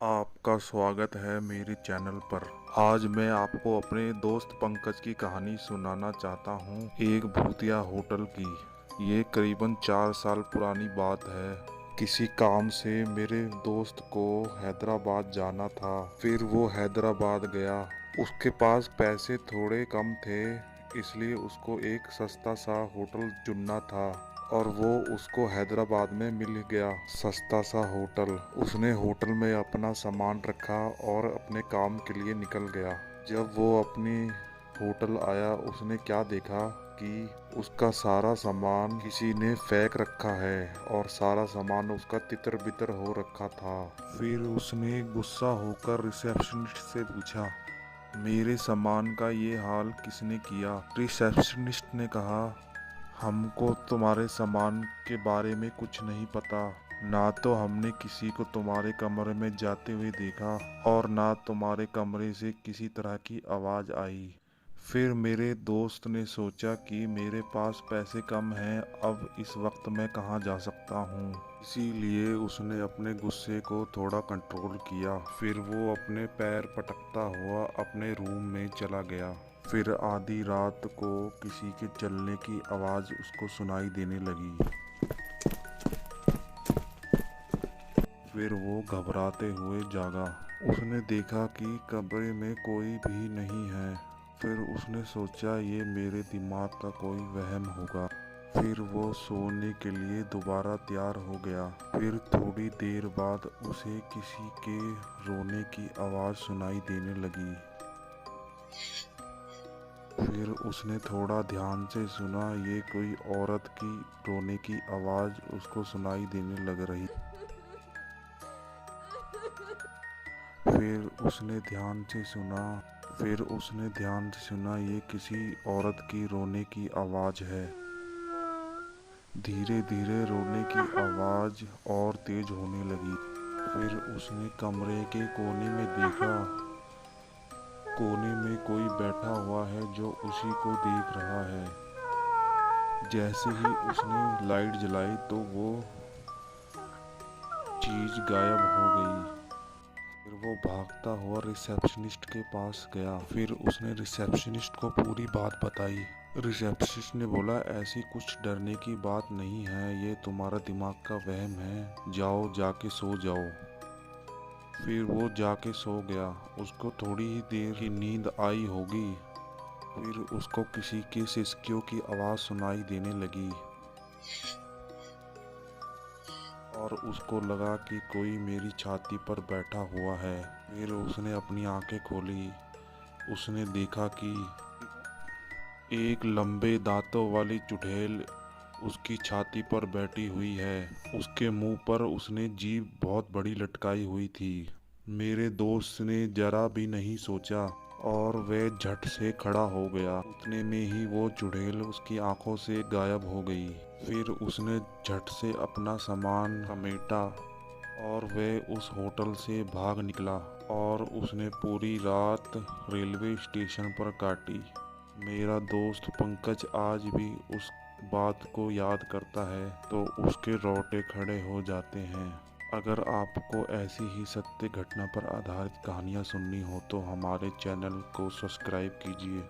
आपका स्वागत है मेरे चैनल पर। आज मैं आपको अपने दोस्त पंकज की कहानी सुनाना चाहता हूँ, एक भूतिया होटल की। ये करीबन 4 साल पुरानी बात है। किसी काम से मेरे दोस्त को हैदराबाद जाना था। फिर वो हैदराबाद गया। उसके पास पैसे थोड़े कम थे, इसलिए उसको एक सस्ता सा होटल चुनना था और वो उसको हैदराबाद में मिल गया। सस्ता सा होटल। उसने होटल में अपना सामान रखा और अपने काम के लिए निकल गया। जब वो अपनी होटल आया, उसने क्या देखा कि उसका सारा सामान किसी ने फेंक रखा है और सारा सामान उसका तितर बितर हो रखा था। फिर उसने गुस्सा होकर रिसेप्शनिस्ट से पूछा, मेरे सामान का ये हाल किसने किया? रिसेप्शनिस्ट ने कहा, हमको तुम्हारे सामान के बारे में कुछ नहीं पता। ना तो हमने किसी को तुम्हारे कमरे में जाते हुए देखा और ना तुम्हारे कमरे से किसी तरह की आवाज़ आई। फिर मेरे दोस्त ने सोचा कि मेरे पास पैसे कम हैं, अब इस वक्त मैं कहाँ जा सकता हूँ। इसीलिए उसने अपने गुस्से को थोड़ा कंट्रोल किया। फिर वो अपने पैर पटकता हुआ अपने रूम में चला गया। फिर आधी रात को किसी के चलने की आवाज़ उसको सुनाई देने लगी। फिर वो घबराते हुए जागा। उसने देखा कि कमरे में कोई भी नहीं है। फिर उसने सोचा ये मेरे दिमाग का कोई वहम होगा। फिर वो सोने के लिए दोबारा तैयार हो गया। फिर थोड़ी देर बाद उसे किसी के रोने की आवाज़ सुनाई देने लगी। फिर उसने थोड़ा ध्यान से सुना, ये कोई औरत की रोने की आवाज़ उसको सुनाई देने लग रही। फिर उसने ध्यान से सुना। ये किसी औरत की रोने की आवाज़ है। धीरे धीरे रोने की आवाज़ और तेज होने लगी। फिर उसने कमरे के कोने में देखा। कोने में कोई बैठा हुआ है जो उसी को देख रहा है। जैसे ही उसने लाइट जलाई तो वो चीज़ गायब हो गई। फिर वो भागता हुआ रिसेप्शनिस्ट के पास गया। फिर उसने रिसेप्शनिस्ट को पूरी बात बताई। रिसेप्शनिस्ट ने बोला, ऐसी कुछ डरने की बात नहीं है, ये तुम्हारा दिमाग का वहम है, जाओ जाके सो जाओ। फिर वो जाके सो गया। उसको थोड़ी ही देर की नींद आई होगी। फिर उसको किसी के सिसकियों की आवाज़ सुनाई देने लगी और उसको लगा कि कोई मेरी छाती पर बैठा हुआ है। फिर उसने अपनी आंखें खोली। उसने देखा कि एक लंबे दांतों वाली चुड़ैल उसकी छाती पर बैठी हुई है। उसके मुंह पर उसने जीभ बहुत बड़ी लटकाई हुई थी। मेरे दोस्त ने जरा भी नहीं सोचा और वह झट से खड़ा हो गया। उतने में ही वो चुड़ैल उसकी आंखों से गायब हो गई। फिर उसने झट से अपना सामान समेटा और वह उस होटल से भाग निकला और उसने पूरी रात रेलवे स्टेशन पर काटी। मेरा दोस्त पंकज आज भी उस बात को याद करता है तो उसके रोंगटे खड़े हो जाते हैं। अगर आपको ऐसी ही सत्य घटना पर आधारित कहानियाँ सुननी हो तो हमारे चैनल को सब्सक्राइब कीजिए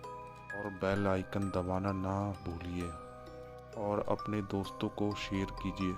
और बेल आइकन दबाना ना भूलिए और अपने दोस्तों को शेयर कीजिए।